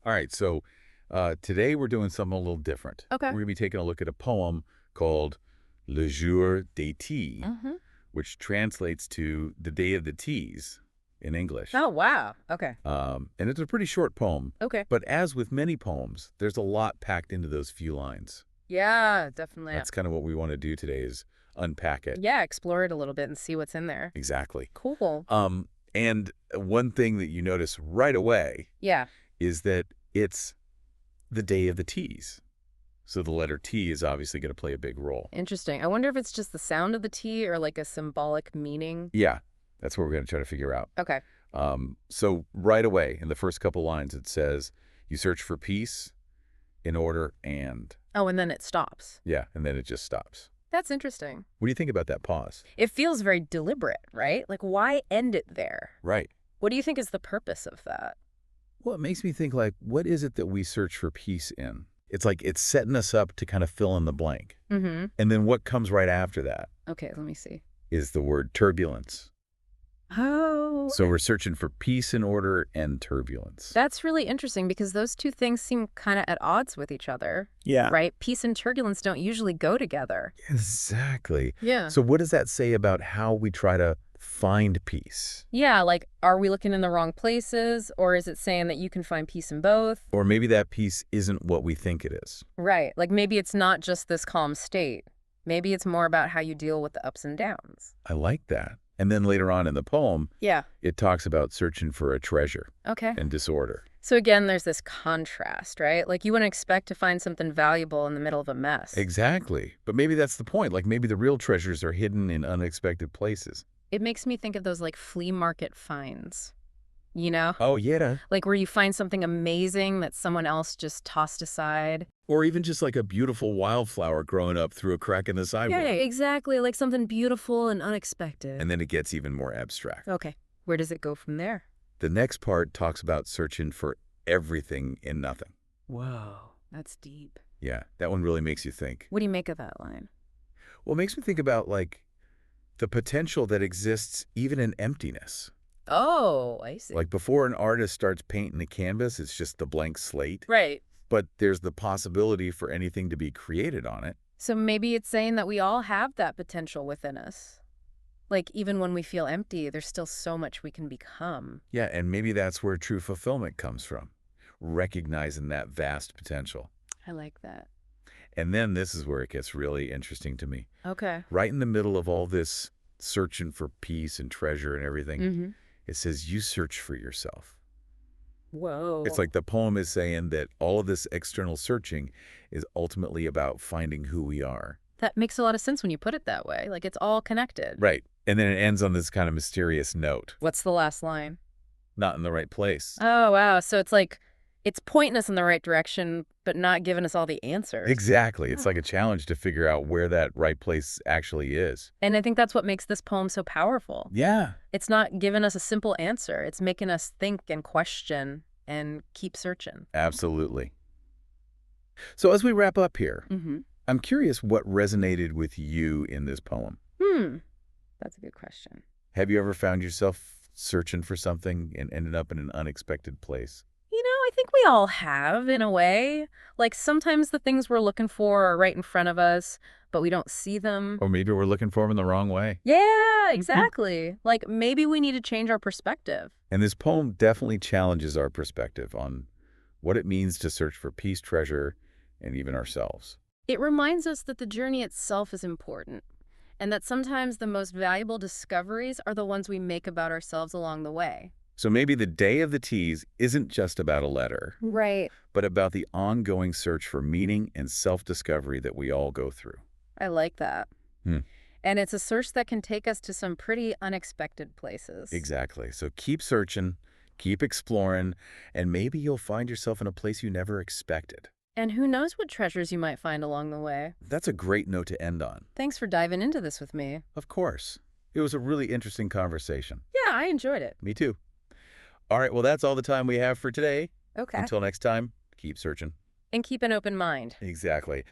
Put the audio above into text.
All right, so today we're doing something a little different. Okay. We're going to be taking a look at a poem called Le Jour des Teas, Mm-hmm. which translates to the Day of the Teas in English. Oh, wow. Okay. And it's a pretty short poem, Okay. but as with many poems, there's a lot packed into those few lines. Yeah, definitely. That's kind of what we want to do today is unpack it. Yeah, explore it a little bit and see what's in there. Exactly. Cool. And one thing that you notice right away Yeah. is that it's the Day of the Teas. So the letter T is obviously going to play a big role. Interesting. I wonder if it's just the sound of the T or like a symbolic meaning. Yeah, that's what we're going to try to figure out. Okay. So right away, in the first couple lines, it says, you search for peace in order and... Oh, and then it stops. Yeah, and then it just stops. That's interesting. What do you think about that pause? It feels very deliberate, right? Like, why end it there? Right. What do you think is the purpose of that? Well, it makes me think, like, what is it that we search for peace in? It's like it's setting us up to kind of fill in the blank. Mm-hmm. And then what comes right after that Okay, let me see. is the word turbulence. Oh. So we're searching for peace and order and turbulence. That's really interesting because those two things seem kind of at odds with each other. Yeah. Right? Peace and turbulence don't usually go together. Exactly. Yeah. So what does that say about how we try to find peace? Yeah, like, are we looking in the wrong places? Or is it saying that you can find peace in both? Or maybe that peace isn't what we think it is. Right. Like, maybe it's not just this calm state. Maybe it's more about how you deal with the ups and downs. I like that. And then later on in the poem, Yeah. it talks about searching for a treasure Okay. and disorder. So again, there's this contrast, right? Like, you wouldn't expect to find something valuable in the middle of a mess. Exactly. But maybe that's the point. Like maybe the real treasures are hidden in unexpected places. It makes me think of those, like, flea market finds, you know? Oh, yeah. Like, where you find something amazing that someone else just tossed aside. Or even just like a beautiful wildflower growing up through a crack in the sidewalk. Yeah, exactly. Like something beautiful and unexpected. And then it gets even more abstract. Okay. Where does it go from there? The next part talks about searching for everything in nothing. Whoa. That's deep. Yeah, that one really makes you think. What do you make of that line? Well, it makes me think about like the potential that exists even in emptiness. Oh, I see. Like before an artist starts painting a canvas, it's just a blank slate. Right. But there's the possibility for anything to be created on it. So maybe it's saying that we all have that potential within us. Like, even when we feel empty, there's still so much we can become. Yeah, and maybe that's where true fulfillment comes from, recognizing that vast potential. I like that. And then this is where it gets really interesting to me. Okay. Right in the middle of all this searching for peace and treasure and everything, Mm-hmm. it says, you search for yourself. Whoa. It's like the poem is saying that all of this external searching is ultimately about finding who we are. That makes a lot of sense when you put it that way. Like, it's all connected. Right. And then it ends on this kind of mysterious note. What's the last line? Not in the right place. Oh, wow. So it's like, it's pointing us in the right direction, but not giving us all the answers. Exactly. It's like a challenge to figure out where that right place actually is. And I think that's what makes this poem so powerful. Yeah. It's not giving us a simple answer. It's making us think and question and keep searching. Absolutely. So as we wrap up here, Mm-hmm. I'm curious what resonated with you in this poem. That's a good question. Have you ever found yourself searching for something and ended up in an unexpected place? You know, I think we all have, in a way. Like, sometimes the things we're looking for are right in front of us, but we don't see them. Or maybe we're looking for them in the wrong way. Yeah, exactly. Like, maybe we need to change our perspective. And this poem definitely challenges our perspective on what it means to search for peace, treasure, and even ourselves. It reminds us that the journey itself is important, and that sometimes the most valuable discoveries are the ones we make about ourselves along the way. So maybe the Day of the Teas isn't just about a letter, Right. but about the ongoing search for meaning and self-discovery that we all go through. I like that. Hmm. And it's a search that can take us to some pretty unexpected places. Exactly. So keep searching, keep exploring, and maybe you'll find yourself in a place you never expected. And who knows what treasures you might find along the way. That's a great note to end on. Thanks for diving into this with me. Of course. It was a really interesting conversation. Yeah, I enjoyed it. Me too. All right, well, that's all the time we have for today. Okay. Until next time, keep searching. And keep an open mind. Exactly.